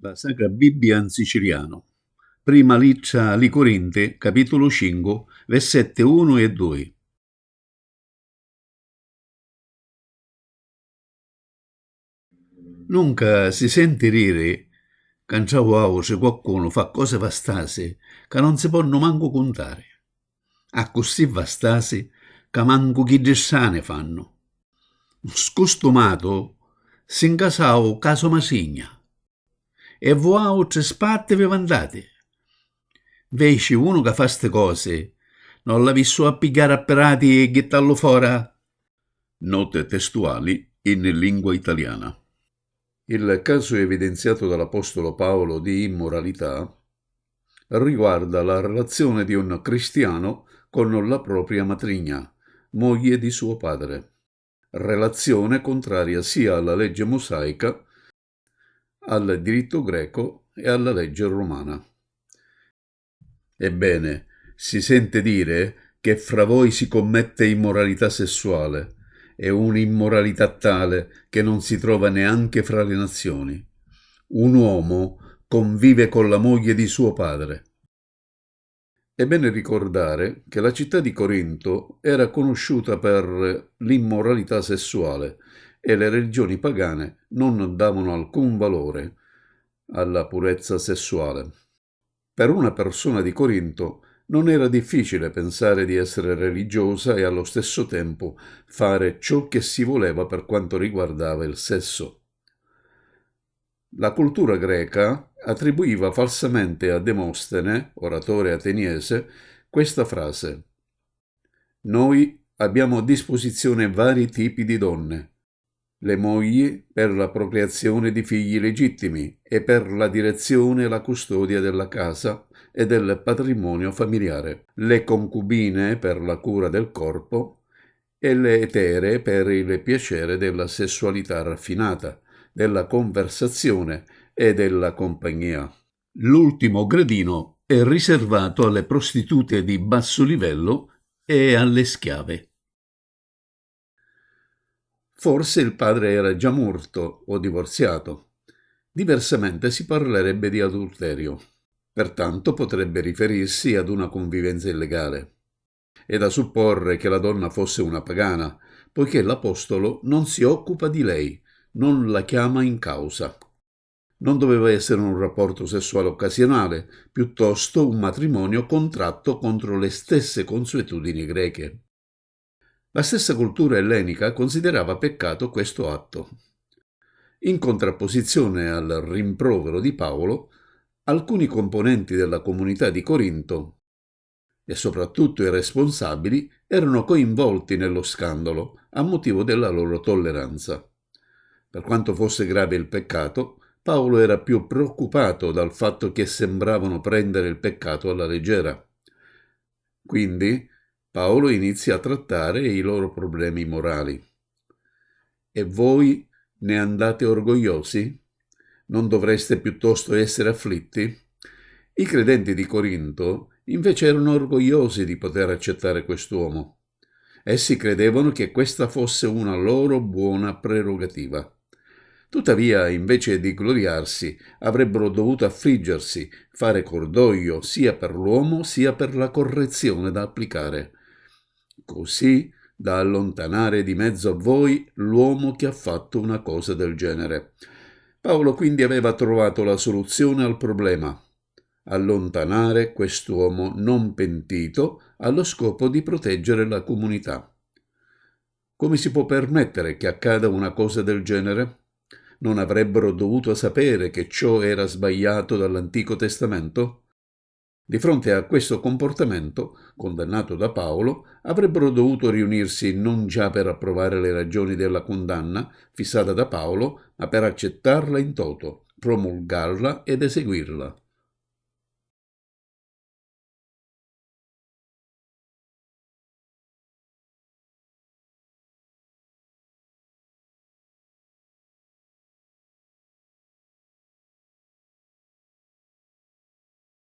La Sacra Bibbia in siciliano. Prima Licia ali Corinte, capitolo 5, versetti 1 e 2. Nunca si sente dire quando se qualcuno fa cose vastase che non si possono manco contare. A così vastase che manco chi sane fanno. Scostumato si incasao caso masigna e vuoi tre spatte vi mandate. Invece uno che fa ste cose non l'ha visto a pigliare apparati e gettarlo fuori. Note testuali in lingua italiana. Il caso evidenziato dall'Apostolo Paolo di immoralità riguarda la relazione di un cristiano con la propria matrigna, moglie di suo padre. Relazione contraria sia alla legge mosaica, al diritto greco e alla legge romana. Ebbene, si sente dire che fra voi si commette immoralità sessuale, e un'immoralità tale che non si trova neanche fra le nazioni. Un uomo convive con la moglie di suo padre. È bene ricordare che la città di Corinto era conosciuta per l'immoralità sessuale e le religioni pagane non davano alcun valore alla purezza sessuale. Per una persona di Corinto non era difficile pensare di essere religiosa e allo stesso tempo fare ciò che si voleva per quanto riguardava il sesso. La cultura greca attribuiva falsamente a Demostene, oratore ateniese, questa frase: «Noi abbiamo a disposizione vari tipi di donne, le mogli per la procreazione di figli legittimi e per la direzione e la custodia della casa e del patrimonio familiare, le concubine per la cura del corpo e le eteree per il piacere della sessualità raffinata, della conversazione e della compagnia». L'ultimo gradino è riservato alle prostitute di basso livello e alle schiave. Forse il padre era già morto o divorziato. Diversamente si parlerebbe di adulterio. Pertanto potrebbe riferirsi ad una convivenza illegale. È da supporre che la donna fosse una pagana, poiché l'apostolo non si occupa di lei, non la chiama in causa. Non doveva essere un rapporto sessuale occasionale, piuttosto un matrimonio contratto contro le stesse consuetudini greche. La stessa cultura ellenica considerava peccato questo atto. In contrapposizione al rimprovero di Paolo, alcuni componenti della comunità di Corinto e soprattutto i responsabili erano coinvolti nello scandalo a motivo della loro tolleranza. Per quanto fosse grave il peccato, Paolo era più preoccupato dal fatto che sembravano prendere il peccato alla leggera. Quindi Paolo inizia a trattare i loro problemi morali. E voi ne andate orgogliosi? Non dovreste piuttosto essere afflitti? I credenti di Corinto invece erano orgogliosi di poter accettare quest'uomo. Essi credevano che questa fosse una loro buona prerogativa. Tuttavia, invece di gloriarsi, avrebbero dovuto affliggersi, fare cordoglio sia per l'uomo sia per la correzione da applicare, così da allontanare di mezzo a voi l'uomo che ha fatto una cosa del genere. Paolo quindi aveva trovato la soluzione al problema: allontanare quest'uomo non pentito allo scopo di proteggere la comunità. Come si può permettere che accada una cosa del genere? Non avrebbero dovuto sapere che ciò era sbagliato dall'Antico Testamento? Di fronte a questo comportamento, condannato da Paolo, avrebbero dovuto riunirsi non già per approvare le ragioni della condanna fissata da Paolo, ma per accettarla in toto, promulgarla ed eseguirla.